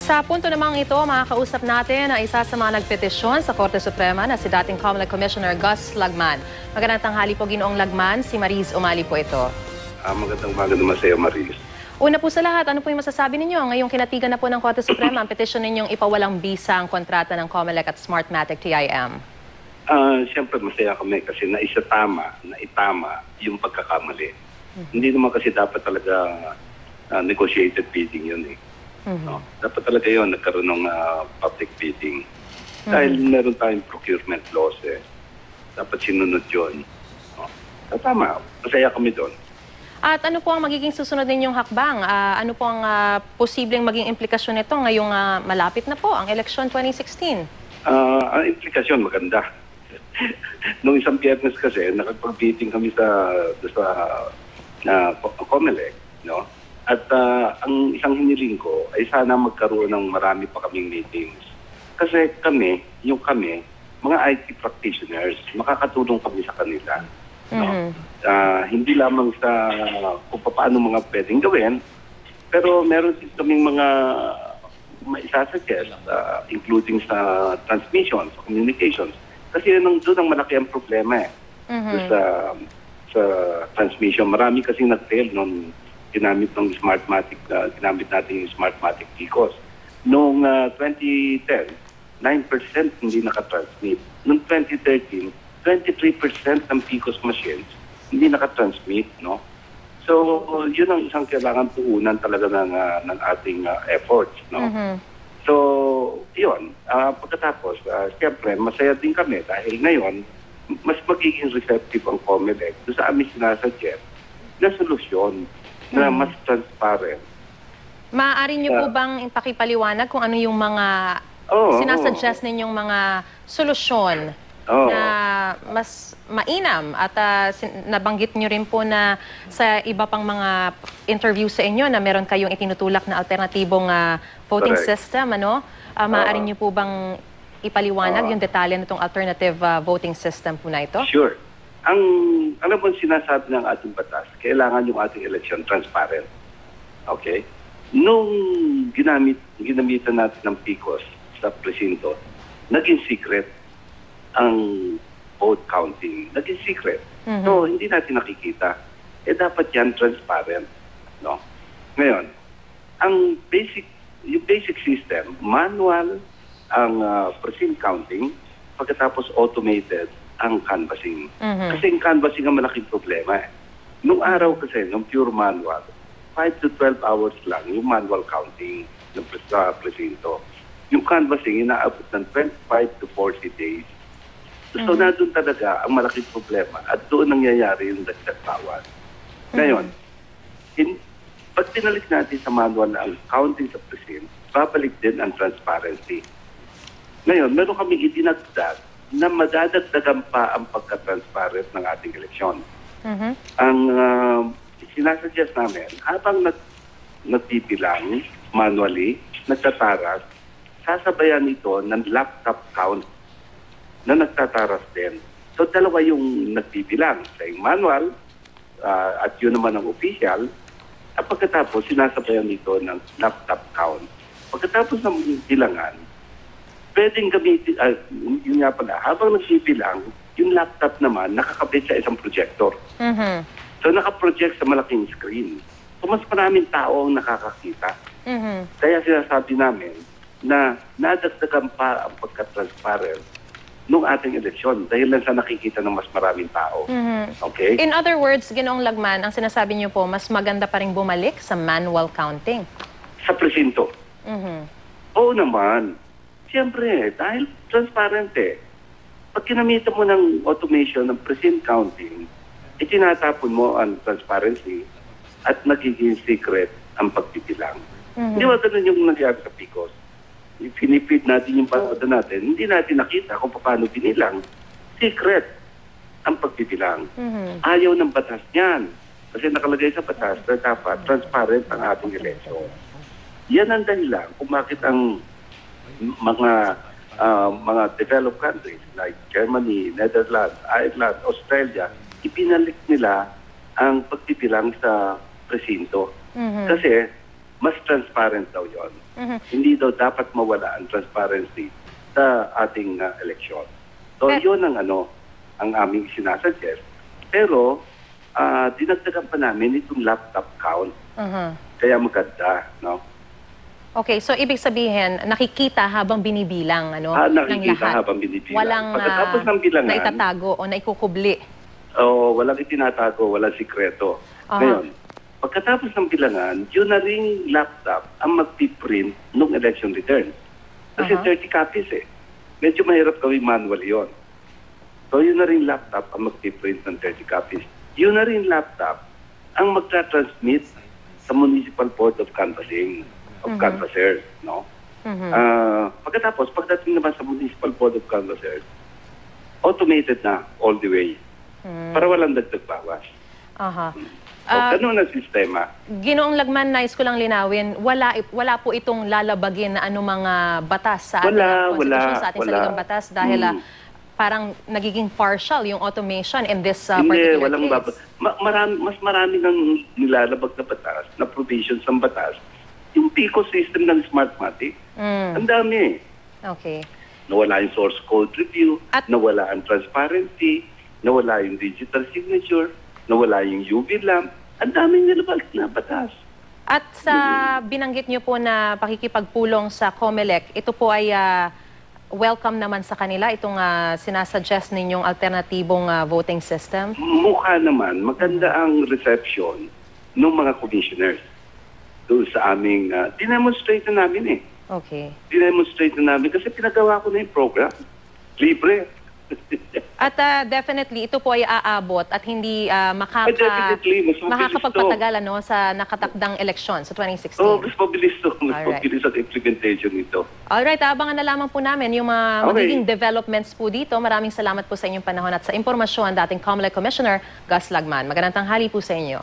Sa punto namang ito, makakausap natin ang isa sa mga nagpetisyon sa Korte Suprema na si dating COMELEC Commissioner Gus Lagman. Magandang tanghali po, Ginoong Lagman. Si Mariz Umali po ito. Magandang umaga naman sa iyo, Mariz. Una po sa lahat, ano po yung masasabi ninyo? Ngayong kinatigan na po ng Korte Suprema ang petisyon ninyong ipawalang bisa ang kontrata ng COMELEC at Smartmatic TIM. Siyempre masaya kami kasi naitama yung pagkakamali. Hindi naman kasi dapat talaga negotiated bidding yun eh. No? Dapat talaga yun, nagkaroon ng public bidding. Dahil meron tayong procurement laws eh. Dapat sinunod yun. No? Tama, masaya kami doon. At ano po ang magiging susunod ninyong hakbang? Ano po ang posibleng maging implikasyon nito ngayong malapit na po ang election 2016? Ang implikasyon maganda. Noong isang Biyernes kasi, nakapag-bidding kami sa COMELEC, no? At ang isang hiniling ko ay sana magkaroon ng marami pa kaming meetings. Kasi kami, mga IT practitioners, makakatulong kami sa kanila. No? Hindi lamang sa kung paano mga pwedeng gawin, pero meron din kaming mga maisasuggest, including sa transmission, sa communications. Kasi doon ang malaki ang problema eh. Sa transmission. Marami kasi nag-fail nung ginamit ng Smartmatic, ginamit natin yung Smartmatic PCOS. Noong 2010, 9% hindi nakatransmit. Noong 2013, 23% ng PCOS machines hindi nakatransmit, no? So, yun ang isang kailangan tuunan talaga ng ating efforts, no? So, yun. Pagkatapos, siyempre, masaya din kami dahil ngayon, mas magiging receptive ang COMELEC doon sa amin sinasuggest na solusyon na mas transparent. Maaari niyo po bang ipakipaliwanag kung ano yung mga sinasuggest ninyong mga solusyon na mas mainam? At nabanggit niyo rin po na sa iba pang mga interview sa inyo na meron kayong itinutulak na alternatibong voting system, ano? Maaari niyo po bang ipaliwanag yung detalye nitong alternative voting system po na ito? Sure. Alam mo sinasabi ng ating batas, kailangan yung ating election transparent. Okay? Nung ginamitan natin ng PCOS sa presinto, naging secret ang vote counting. Naging secret. So, hindi natin nakikita. Dapat yan transparent. No? Ngayon, yung basic system, manual ang precinct counting, pagkatapos automated ang canvassing. Kasi yung canvassing ang malaking problema eh. Nung araw kasi, nung pure manual, 5 to 12 hours lang yung manual counting ng presinto. Yung canvassing, inaabot ng 25 to 40 days. So, na doon talaga ang malaking problema at doon nangyayari yung dagdag bawas. Ngayon, pag tinalik natin sa manual ang counting sa precinct, babalik din ang transparency. Ngayon, meron kami idinagdag na madadagdagan pa ang pagka-transparent ng ating eleksyon. Ang sinasuggest namin, habang nagpipilang manually, nagtataras, sasabayan ito ng laptop count na nagtataras din. So, dalawa yung nagpipilang. Sa yung manual, at yun naman ang official, at pagkatapos, sinasabayan ito ng laptop count. Pagkatapos ng bilangan, pwedeng gamitin, yun nga pala, habang nagsibilang, yung laptop naman nakakabit sa isang projector. So nakaproject sa malaking screen. So mas maraming tao ang nakakakita. Kaya sinasabi namin na nadagdagan pa ang pagka-transparent nung ating eleksyon dahil lang sa nakikita ng mas maraming tao. Okay? In other words, Ginoong Lagman, ang sinasabi niyo po, mas maganda pa rin bumalik sa manual counting. Sa presinto. Oo naman. Siyempre, dahil transparent eh. Pag kinamitan mo ng automation ng precinct counting, itinatapon mo ang transparency at nagiging secret ang pagpipilang. Hindi ba ganun yung nangyari sa PCOS? Pinipid natin yung panood natin, hindi natin nakita kung paano binilang. Secret ang pagpipilang. Ayaw ng batas niyan. Kasi nakalagay sa batas na dapat transparent ang ating eleksyon. Yan ang dahilan kung bakit ang mga developed countries like Germany, Netherlands, Ireland, Australia, ipinalik nila ang pagpipilang sa presinto. Kasi mas transparent daw yon. Hindi daw dapat mawala ang transparency sa ating eleksyon. So, yun ang ang aming sinasuggest. Pero, dinagdagan pa namin itong laptop count. Kaya maganda, no? Okay, so ibig sabihin, nakikita habang binibilang, nakikita ng lahat. habang binibilang. Walang Pagkatapos ng bilangan, naitatago o naikukubli. Walang itinatago, walang sikreto. Ngayon, pagkatapos ng bilangan, yun na ring laptop ang magpiprint ng election return. Kasi 30 copies Medyo mahirap gawin manual yon. So yun na rin laptop ang magpiprint ng 30 copies. Yun na rin laptop ang magta-transmit sa Municipal Board of Canvassing, of Canvassers, no? Pagkatapos, pagdating naman sa Municipal Board of Canvassers, automated na all the way. Para walang dagdag bawas. Ganun ang sistema. Ginoong Lagman, nais ko lang linawin, wala po itong lalabagin na mga batas sa ating konstitusyon, sa ating saligang batas dahil parang nagiging partial yung automation in this particular walang case. Mas marami ng nilalabag na batas, na provisions ng batas, yung PICO system ng Smartmatic. Ang dami. Okay. Nawala yung source code review, nawala ang transparency, nawala yung digital signature, nawala yung UV lamp. Ang daming nilabag na batas. At sa binanggit niyo po na pakikipagpulong sa COMELEC, ito po ay welcome naman sa kanila, itong sinasuggest ninyong alternatibong voting system? Mukha naman, maganda ang reception ng mga commissioners doon sa aming, dinemonstrate na namin Okay. Dinemonstrate na namin kasi pinagawa ko na yung program. Libre. At definitely, ito po ay aabot at hindi makakapagpatagal sa nakatakdang eleksyon sa 2016. Mas mabilis to. Mas mabilis ang implementation nito. Alright, abangan na lamang po namin yung mga magiging developments po dito. Maraming salamat po sa inyong panahon at sa impormasyon dating COMELEC Commissioner Gus Lagman. Magandang tanghali po sa inyo.